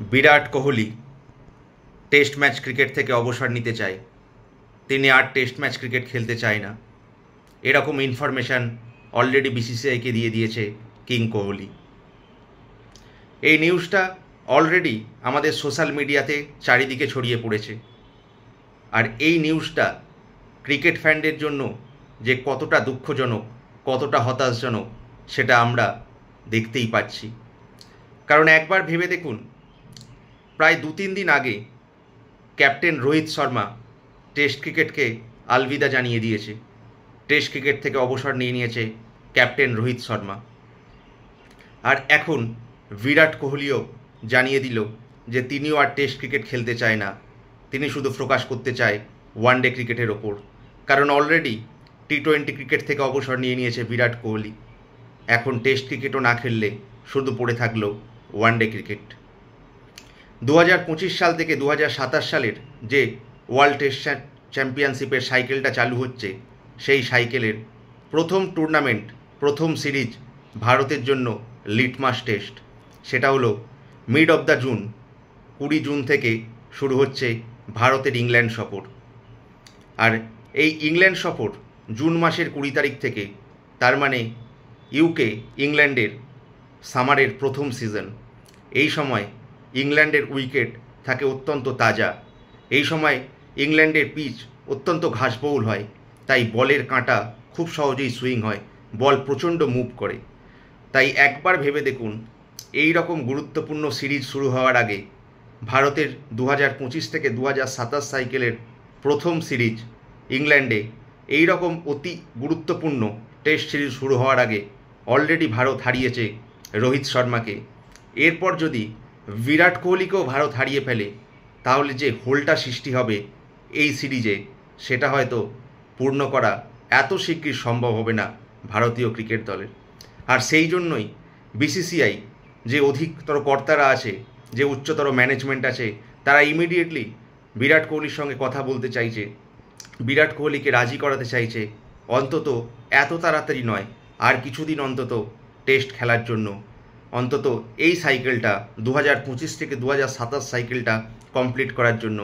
Virat Kohli test match cricket থেকে অবসর নিতে চায়। তিনি আর টেস্ট ম্যাচ ক্রিকেট খেলতে চায় না, এরকম ইনফরমেশান অলরেডি বিসিসিআইকে দিয়ে দিয়েছে কিং কোহলি। এই নিউজটা অলরেডি আমাদের সোশ্যাল মিডিয়াতে চারিদিকে ছড়িয়ে পড়েছে। আর এই নিউজটা ক্রিকেট ফ্যানদের জন্য যে কতটা দুঃখজনক, কতটা হতাশজনক, সেটা আমরা দেখতেই পাচ্ছি। কারণ একবার ভেবে দেখুন, প্রায় 2-3 দিন আগে ক্যাপ্টেন রোহিত শর্মা টেস্ট ক্রিকেটকে আলবিদা জানিয়ে দিয়েছে। টেস্ট ক্রিকেট থেকে অবসর নিয়ে নিয়েছে ক্যাপ্টেন রোহিত শর্মা। আর এখন বিরাট কোহলিও জানিয়ে দিল যে তিনিও আর টেস্ট ক্রিকেট খেলতে চায় না, তিনি শুধু ফোকাস করতে চায় ওয়ানডে ক্রিকেটের ওপর। কারণ অলরেডি টি-20 ক্রিকেট থেকে অবসর নিয়ে নিয়েছে বিরাট কোহলি। এখন টেস্ট ক্রিকেটও না খেললে শুধু পড়ে থাকলো ওয়ানডে ক্রিকেট। 2025 সাল থেকে 2027 সালের যে ওয়ার্ল্ড টেস্ট চ্যাম্পিয়নশিপের সাইকেলটা চালু হচ্ছে, সেই সাইকেলের প্রথম টুর্নামেন্ট, প্রথম সিরিজ ভারতের জন্য লিটমাস টেস্ট। সেটা হলো mid of the June, 20 June থেকে শুরু হচ্ছে ভারতের ইংল্যান্ড সফর। আর এই ইংল্যান্ড সফর জুন মাসের 20 তারিখ থেকে, তার মানে ইউকে ইংল্যান্ডের সামারের প্রথম সিজন। এই সময় ইংল্যান্ডের উইকেট থাকে অত্যন্ত তাজা। এই সময় ইংল্যান্ডের পিচ অত্যন্ত ঘাসবহুল হয়, তাই বলের কাঁটা খুব সহজেই সুইং হয়, বল প্রচণ্ড মুভ করে। তাই একবার ভেবে দেখুন, এই রকম গুরুত্বপূর্ণ সিরিজ শুরু হওয়ার আগে ভারতের 2025 থেকে 2027 সাইকেলের প্রথম সিরিজ ইংল্যান্ডে, এই রকম অতি গুরুত্বপূর্ণ টেস্ট সিরিজ শুরু হওয়ার আগে অলরেডি ভারত হারিয়েছে রোহিত শর্মাকে। এরপর যদি বিরাট কোহলিকেও ভারত হারিয়ে ফেলে, তাহলে যে হোলটা সৃষ্টি হবে এই সিরিজে, সেটা হয়তো পূর্ণ করা এত শিগগির সম্ভব হবে না ভারতীয় ক্রিকেট দলের। আর সেই জন্যই বিসিসিআই যে অধিকতর কর্তারা আছে, যে উচ্চতর ম্যানেজমেন্ট আছে, তারা ইমিডিয়েটলি বিরাট কোহলির সঙ্গে কথা বলতে চাইছে, বিরাট কোহলিকে রাজি করাতে চাইছে, অন্তত এত তাড়াতাড়ি নয়, আর কিছুদিন অন্তত টেস্ট খেলার জন্য, অন্তত এই সাইকেলটা 2025 থেকে 2027 সাইকেলটা কমপ্লিট করার জন্য।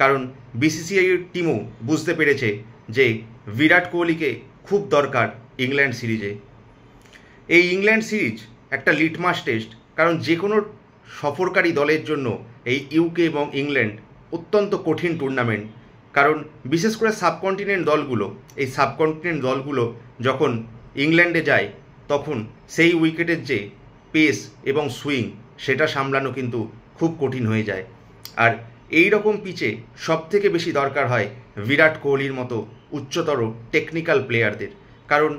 কারণ বিসিসিআইয়ের টিমও বুঝতে পেরেছে যে বিরাট কোহলিকে খুব দরকার ইংল্যান্ড সিরিজে। এই ইংল্যান্ড সিরিজ একটা লিটমাস টেস্ট, কারণ যে কোনো সফরকারী দলের জন্য এই ইউকে এবং ইংল্যান্ড অত্যন্ত কঠিন টুর্নামেন্ট। কারণ বিশেষ করে সাবকন্টিনেন্ট দলগুলো, এই সাবকন্টিনেন্ট দলগুলো যখন ইংল্যান্ডে যায়, তখন সেই উইকেটের যে পেস এবং সুইং, সেটা সামলানো কিন্তু খুব কঠিন হয়ে যায়। আর এই রকম পিচে সবথেকে বেশি দরকার হয় বিরাট কোহলির মতো উচ্চতর টেকনিক্যাল প্লেয়ারদের। কারণ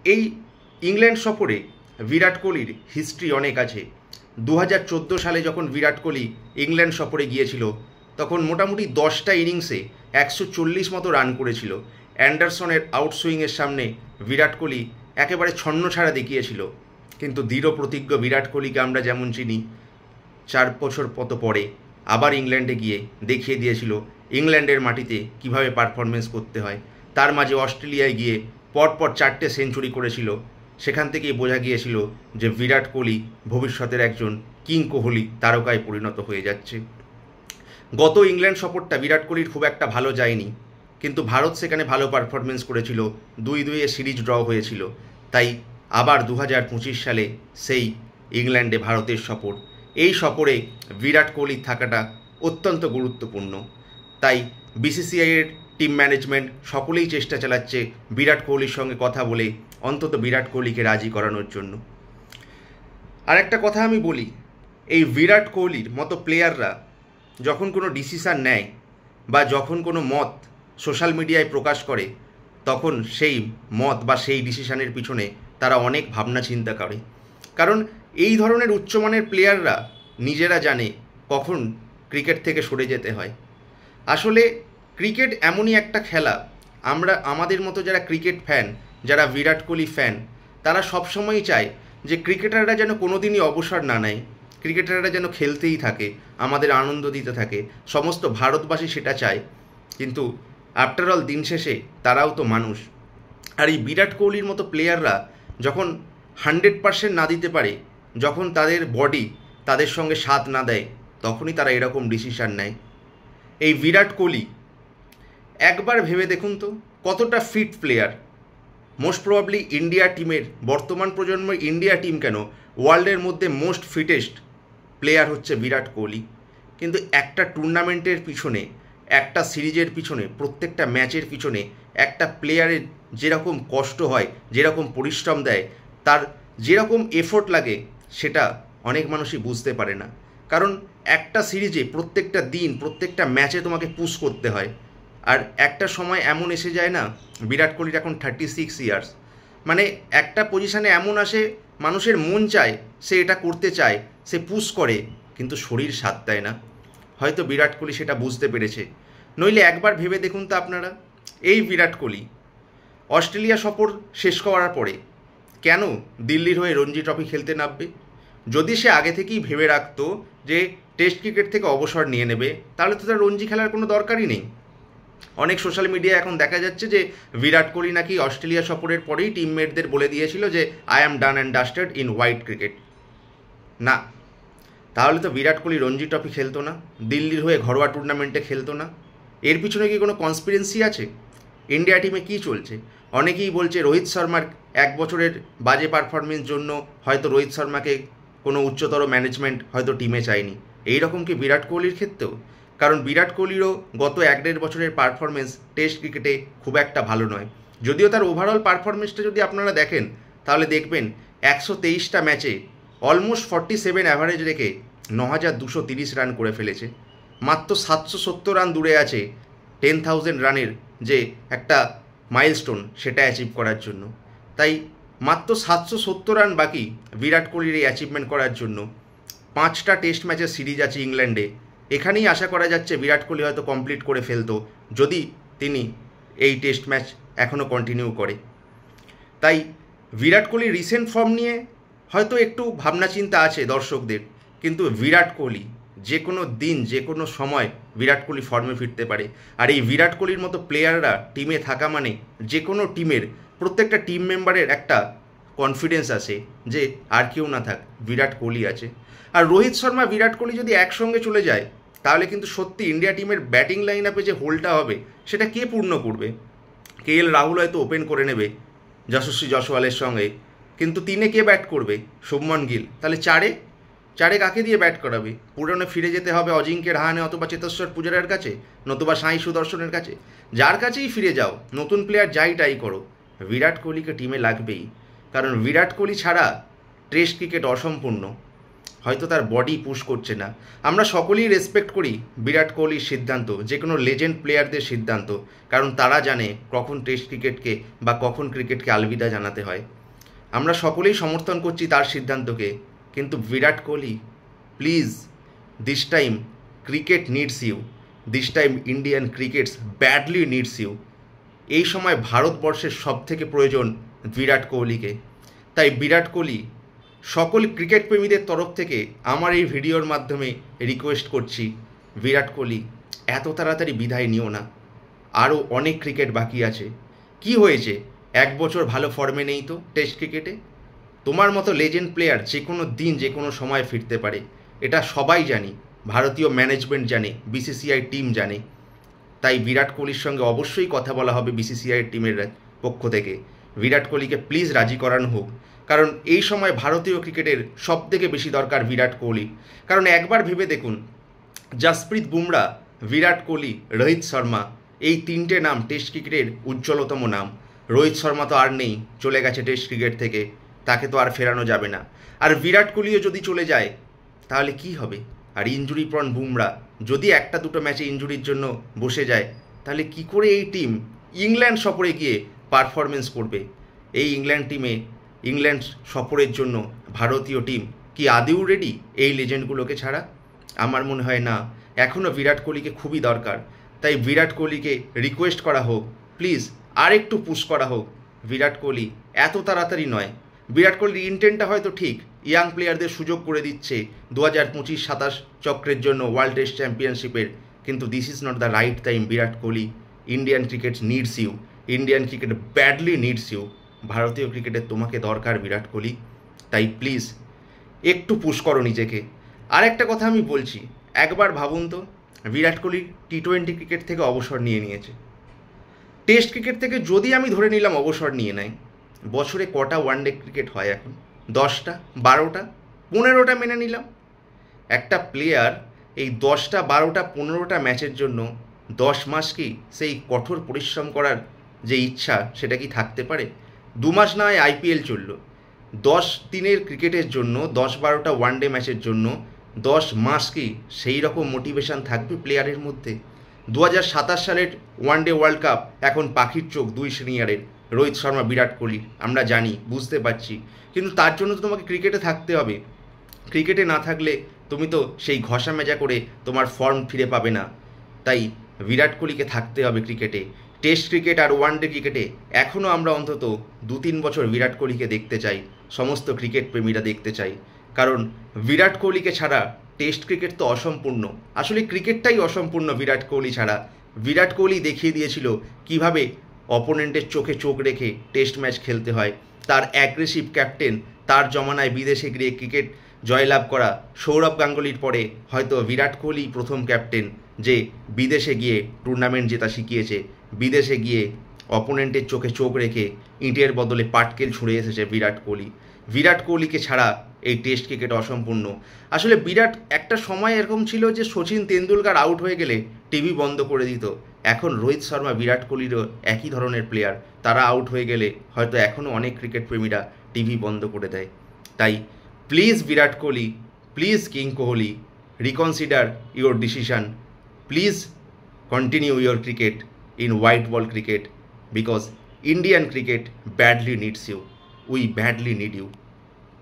এই ইংল্যান্ড সফরে বিরাট কোহলির হিস্ট্রি অনেক আছে। 2014 সালে যখন বিরাট কোহলি ইংল্যান্ড সফরে গিয়েছিল, তখন মোটামুটি 10টা ইনিংসে 140 মতো রান করেছিল। অ্যান্ডারসনের আউটসুইংয়ের সামনে বিরাট কোহলি একেবারে ছন্নছাড়া দেখিয়েছিল। কিন্তু দৃঢ় প্রতিজ্ঞ বিরাট কোহলিকে আমরা যেমন চিনি, 4 বছর মতো পরে আবার ইংল্যান্ডে গিয়ে দেখিয়ে দিয়েছিল ইংল্যান্ডের মাটিতে কিভাবে পারফরমেন্স করতে হয়। তার মাঝে অস্ট্রেলিয়ায় গিয়ে পরপর 4টে সেঞ্চুরি করেছিল। সেখান থেকেই বোঝা গিয়েছিল যে বিরাট কোহলি ভবিষ্যতের একজন কিং কোহলি তারকায় পরিণত হয়ে যাচ্ছে। গত ইংল্যান্ড সফরটা বিরাট কোহলির খুব একটা ভালো যায়নি, কিন্তু ভারত সেখানে ভালো পারফরমেন্স করেছিল, 2-2 সিরিজ ড্র হয়েছিল। তাই আবার 2025 সালে সেই ইংল্যান্ডে ভারতের সফর। এই সফরে বিরাট কোহলির থাকাটা অত্যন্ত গুরুত্বপূর্ণ। তাই বিসিসিআইয়ের টিম ম্যানেজমেন্ট সকলেই চেষ্টা চালাচ্ছে বিরাট কোহলির সঙ্গে কথা বলে অন্তত বিরাট কোহলিকে রাজি করানোর জন্য। আর একটা কথা আমি বলি, এই বিরাট কোহলির মতো প্লেয়াররা যখন কোনো ডিসিশান নেয় বা যখন কোনো মত সোশ্যাল মিডিয়ায় প্রকাশ করে, তখন সেই মত বা সেই ডিসিশানের পিছনে তারা অনেক ভাবনা চিন্তা করে। কারণ এই ধরনের উচ্চমানের প্লেয়াররা নিজেরা জানে কখন ক্রিকেট থেকে সরে যেতে হয়। আসলে ক্রিকেট এমনই একটা খেলা, আমাদের মতো যারা ক্রিকেট ফ্যান, যারা বিরাট কোহলি ফ্যান, তারা সবসময়ই চায় যে ক্রিকেটাররা যেন কোনো দিনই অবসর না নেয়, ক্রিকেটাররা যেন খেলতেই থাকে, আমাদের আনন্দ দিতে থাকে। সমস্ত ভারতবাসী সেটা চায়। কিন্তু আফটার অল দিন শেষে তারাও তো মানুষ। আর এই বিরাট কোহলির মতো প্লেয়াররা যখন 100% না দিতে পারে, যখন তাদের বডি তাদের সঙ্গে সাথ না দেয়, তখনই তারা এরকম ডিসিশান নেয়। এই বিরাট কোহলি একবার ভেবে দেখুন তো কতটা fit player. Most probably India টিমের, বর্তমান প্রজন্মের ইন্ডিয়া টিম কেন, ওয়ার্ল্ডের মধ্যে মোস্ট ফিটেস্ট প্লেয়ার হচ্ছে বিরাট কোহলি। কিন্তু একটা টুর্নামেন্টের পিছনে, একটা সিরিজের পিছনে, প্রত্যেকটা ম্যাচের পিছনে একটা প্লেয়ারের যেরকম কষ্ট হয়, যেরকম পরিশ্রম দেয়, তার যেরকম এফোর্ট লাগে, সেটা অনেক মানুষই বুঝতে পারে না। কারণ একটা সিরিজে প্রত্যেকটা দিন, প্রত্যেকটা ম্যাচে তোমাকে পুশ করতে হয়। আর একটা সময় এমন এসে যায় না, বিরাট কোহলির এখন 36 ইয়ার্স, মানে একটা পজিশানে এমন আসে, মানুষের মন চায়, সে এটা করতে চায়, সে পুশ করে, কিন্তু শরীর সাথ দেয় না। হয়তো বিরাট কোহলি সেটা বুঝতে পেরেছে। নইলে একবার ভেবে দেখুন তো আপনারা, এই বিরাট কোহলি অস্ট্রেলিয়া সফর শেষ করার পরে কেন দিল্লির হয়ে রঞ্জি ট্রফি খেলতে নামবে? যদি সে আগে থেকেই ভেবে রাখতো যে টেস্ট ক্রিকেট থেকে অবসর নিয়ে নেবে, তাহলে তো তার রঞ্জি খেলার কোনো দরকারই নেই। অনেক সোশ্যাল মিডিয়ায় এখন দেখা যাচ্ছে যে বিরাট কোহলি নাকি অস্ট্রেলিয়া সফরের পরেই টিমমেটদের বলে দিয়েছিল যে I am done and dusted in white cricket. না, তাহলে তো বিরাট কোহলি রঞ্জি ট্রফি খেলতো না, দিল্লির হয়ে ঘরোয়া টুর্নামেন্টে খেলতো না। এর পিছনে কি কোনো কনস্পিরেন্সি আছে? ইন্ডিয়া টিমে কী চলছে? অনেকেই বলছে রোহিত শর্মার 1 বছরের বাজে পারফরমেন্স জন্য হয়তো রোহিত শর্মাকে কোনো উচ্চতর ম্যানেজমেন্ট হয়তো টিমে চায়নি। এই রকম কি বিরাট কোহলির ক্ষেত্রেও? কারণ বিরাট কোহলিরও গত 1-1.5 বছরের পারফরমেন্স টেস্ট ক্রিকেটে খুব একটা ভালো নয়। যদিও তার ওভারঅল পারফরমেন্সটা যদি আপনারা দেখেন, তাহলে দেখবেন 123টা ম্যাচে অলমোস্ট 47 অ্যাভারেজ রেখে 9,230 রান করে ফেলেছে। মাত্র 770 রান দূরে আছে 10,000 রানের যে একটা মাইলস্টোন, সেটা অ্যাচিভ করার জন্য। তাই মাত্র 770 রান বাকি বিরাট কোহলির এই অ্যাচিভমেন্ট করার জন্য। 5টা টেস্ট ম্যাচের সিরিজ আছে ইংল্যান্ডে, এখানেই আশা করা যাচ্ছে বিরাট কোহলি হয়তো কমপ্লিট করে ফেলতো, যদি তিনি এই টেস্ট ম্যাচ এখনও কন্টিনিউ করে। তাই বিরাট কোহলির রিসেন্ট ফর্ম নিয়ে হয়তো একটু ভাবনা চিন্তা আছে দর্শকদের, কিন্তু বিরাট কোহলি যে কোনো দিন, যে কোনো সময় বিরাট কোহলি ফর্মে ফিরতে পারে। আর এই বিরাট কোহলির মতো প্লেয়াররা টিমে থাকা মানে যে কোনো টিমের প্রত্যেকটা টিম মেম্বারের একটা কনফিডেন্স আছে যে আর কেউ না থাক, বিরাট কোহলি আছে। আর রোহিত শর্মা, বিরাট কোহলি যদি একসঙ্গে চলে যায়, তাহলে কিন্তু সত্যি ইন্ডিয়া টিমের ব্যাটিং লাইন আপে যে হোলটা হবে, সেটা কে পূর্ণ করবে? KL রাহুল হয়তো ওপেন করে নেবে যশস্বী জয়সওয়ালের সঙ্গে, কিন্তু 3-এ কে ব্যাট করবে? শুভমন গিল। তাহলে 4-এ কাকে দিয়ে ব্যাট করাবে? পুরনো ফিরে যেতে হবে অজিঙ্ক্য রাহানে অথবা চেতেশ্বর পূজারার কাছে, নতুবা সাই সুদর্শনের কাছে। যার কাছেই ফিরে যাও, নতুন প্লেয়ার যাই টাই করো, বিরাট কোহলিকে টিমে লাগবেই। কারণ বিরাট কোহলি ছাড়া টেস্ট ক্রিকেট অসম্পূর্ণ। হয়তো তার বডি পুশ করছে না। আমরা সকলেই রেসপেক্ট করি বিরাট কোহলির সিদ্ধান্ত, যে কোনো লেজেন্ড প্লেয়ারদের সিদ্ধান্ত, কারণ তারা জানে কখন টেস্ট ক্রিকেটকে বা কখন ক্রিকেটকে আলবিদা জানাতে হয়। আমরা সকলেই সমর্থন করছি তার সিদ্ধান্তকে, কিন্তু Virat Kohli, please, this time cricket needs you, this time Indian crickets badly needs you. এই সময় ভারতবর্ষের সবথেকে প্রয়োজন বিরাট কোহলিকে। তাই বিরাট কোহলি, সকল ক্রিকেট প্রেমীদের তরফ থেকে আমার এই ভিডিওর মাধ্যমে রিকোয়েস্ট করছি, বিরাট কোহলি এত তাড়াতাড়ি বিদায় নিও না, আরও অনেক ক্রিকেট বাকি আছে। কি হয়েছে, 1 বছর ভালো ফর্মে নেই তো টেস্ট ক্রিকেটে? তোমার মতো লেজেন্ড প্লেয়ার যে কোনো দিন, যে কোনো সময় ফিরতে পারে, এটা সবাই জানি, ভারতীয় ম্যানেজমেন্ট জানে, BCCI টিম জানে। তাই বিরাট কোহলির সঙ্গে অবশ্যই কথা বলা হবে BCCI টিমের পক্ষ থেকে। বিরাট কোহলিকে প্লিজ রাজি করানো হোক, কারণ এই সময় ভারতীয় ক্রিকেটের সবথেকে বেশি দরকার বিরাট কোহলি। কারণ একবার ভেবে দেখুন, জসপ্রীত বুমরা, বিরাট কোহলি, রোহিত শর্মা, এই 3টে নাম টেস্ট ক্রিকেটের উজ্জ্বলতম নাম। রোহিত শর্মা তো আর নেই, চলে গেছে টেস্ট ক্রিকেট থেকে, তাকে তো আর ফেরানো যাবে না। আর বিরাট কোহলিও যদি চলে যায়, তাহলে কি হবে? আর ইনজুরি প্রন বুমরা যদি 1-2 ম্যাচে ইনজুরির জন্য বসে যায়, তাহলে কি করে এই টিম ইংল্যান্ড সফরে গিয়ে পারফরমেন্স করবে? এই ইংল্যান্ড টিমে, ইংল্যান্ড সফরের জন্য ভারতীয় টিম কি আদেও রেডি এই লেজেন্ডগুলোকে ছাড়া? আমার মনে হয় না। এখনও বিরাট কোহলিকে খুবই দরকার। তাই বিরাট কোহলিকে রিকোয়েস্ট করা হোক, প্লিজ আর একটু পুশ করা হোক। বিরাট কোহলি এত তাড়াতাড়ি নয়। বিরাট কোহলির ইন্টেন্টটা হয়তো ঠিক, ইয়াং প্লেয়ারদের সুযোগ করে দিচ্ছে 2025-27 চক্রের জন্য ওয়ার্ল্ড টেস্ট চ্যাম্পিয়নশিপের, কিন্তু this is not the right time. Virat Kohli, Indian cricket needs you, Indian cricket badly needs you. ভারতীয় ক্রিকেটের তোমাকে দরকার বিরাট কোহলি। তাই প্লিজ একটু পুশ করো নিজেকে। আর একটা কথা আমি বলছি, একবার ভাবুন তো, বিরাট কোহলি টি-20 ক্রিকেট থেকে অবসর নিয়ে নিয়েছে। টেস্ট ক্রিকেট থেকে যদি আমি ধরে নিলাম অবসর নিয়ে নেয়, বছরে কটা ওয়ানডে ক্রিকেট হয় এখন? 10টা, 12টা, 15টা মেনে নিলাম। একটা প্লেয়ার এই 10টা, 12টা, 15টা ম্যাচের জন্য 10 মাস কি সেই কঠোর পরিশ্রম করার যে ইচ্ছা সেটা কি থাকতে পারে? 2 মাস না হয় আইপিএল চলল, 10 দিনের ক্রিকেটের জন্য, 10-12টা ওয়ানডে ম্যাচের জন্য 10 মাস কি সেই রকম মোটিভেশন থাকবে প্লেয়ারের মধ্যে? 2027 সালের ওয়ানডে ওয়ার্ল্ড কাপ এখন পাখির চোখ 2 সিনিয়রের, রোহিত শর্মা, বিরাট কোহলি, আমরা জানি, বুঝতে পারছি, কিন্তু তার জন্য তো তোমাকে ক্রিকেটে থাকতে হবে। ক্রিকেটে না থাকলে তুমি তো সেই ঘষা মেজা করে তোমার ফর্ম ফিরে পাবে না। তাই বিরাট কোহলিকে থাকতে হবে ক্রিকেটে। টেস্ট ক্রিকেট আর ওয়ানডে ক্রিকেটে এখনও আমরা অন্তত 2-3 বছর বিরাট কোহলিকে দেখতে চাই, সমস্ত ক্রিকেট প্রেমীরা দেখতে চাই। কারণ বিরাট কোহলিকে ছাড়া টেস্ট ক্রিকেট তো অসম্পূর্ণ, আসলে ক্রিকেটটাই অসম্পূর্ণ বিরাট কোহলি ছাড়া। বিরাট কোহলি দেখিয়ে দিয়েছিল কিভাবে অপোনেন্টের চোখে চোখ রেখে টেস্ট ম্যাচ খেলতে হয়। তার অ্যাগ্রেসিভ ক্যাপ্টেন, তার জমানায় বিদেশে গিয়ে ক্রিকেট জয়লাভ করা সৌরভ গাঙ্গুলির পরে হয়তো বিরাট কোহলি প্রথম ক্যাপ্টেন যে বিদেশে গিয়ে টুর্নামেন্ট জেতা শিখিয়েছে। বিদেশে গিয়ে অপোনেন্টের চোখে চোখ রেখে ইঁটের বদলে পাটকেল ছুঁড়ে এসেছে বিরাট কোহলি। বিরাট কোহলিকে ছাড়া এই টেস্ট ক্রিকেট অসম্পূর্ণ। আসলে বিরাট একটা সময় এরকম ছিল যে সচিন তেন্ডুলকার আউট হয়ে গেলে টিভি বন্ধ করে দিত। এখন রোহিত শর্মা, বিরাট কোহলিরও একই ধরনের প্লেয়ার, তারা আউট হয়ে গেলে হয়তো এখনও অনেক ক্রিকেট প্রেমীরা টিভি বন্ধ করে দেয়। তাই please Virat Kohli, please king Kohli, reconsider your decision, please continue your cricket in white ball cricket, because Indian cricket badly needs you. We badly need you.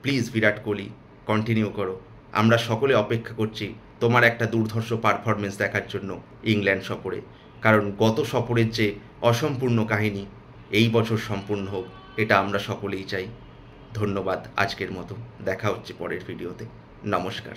Please Virat Kohli continue করো। আমরা সকলে অপেক্ষা করছি তোমার একটা দুর্ধর্ষ পারফরমেন্স দেখার জন্য ইংল্যান্ড সফরে। কারণ গত সফরের যে অসম্পূর্ণ কাহিনী এই বছর সম্পূর্ণ হোক, এটা আমরা সকলেই চাই। ধন্যবাদ আজকের মতো, দেখা হচ্ছে পরের ভিডিওতে। নমস্কার।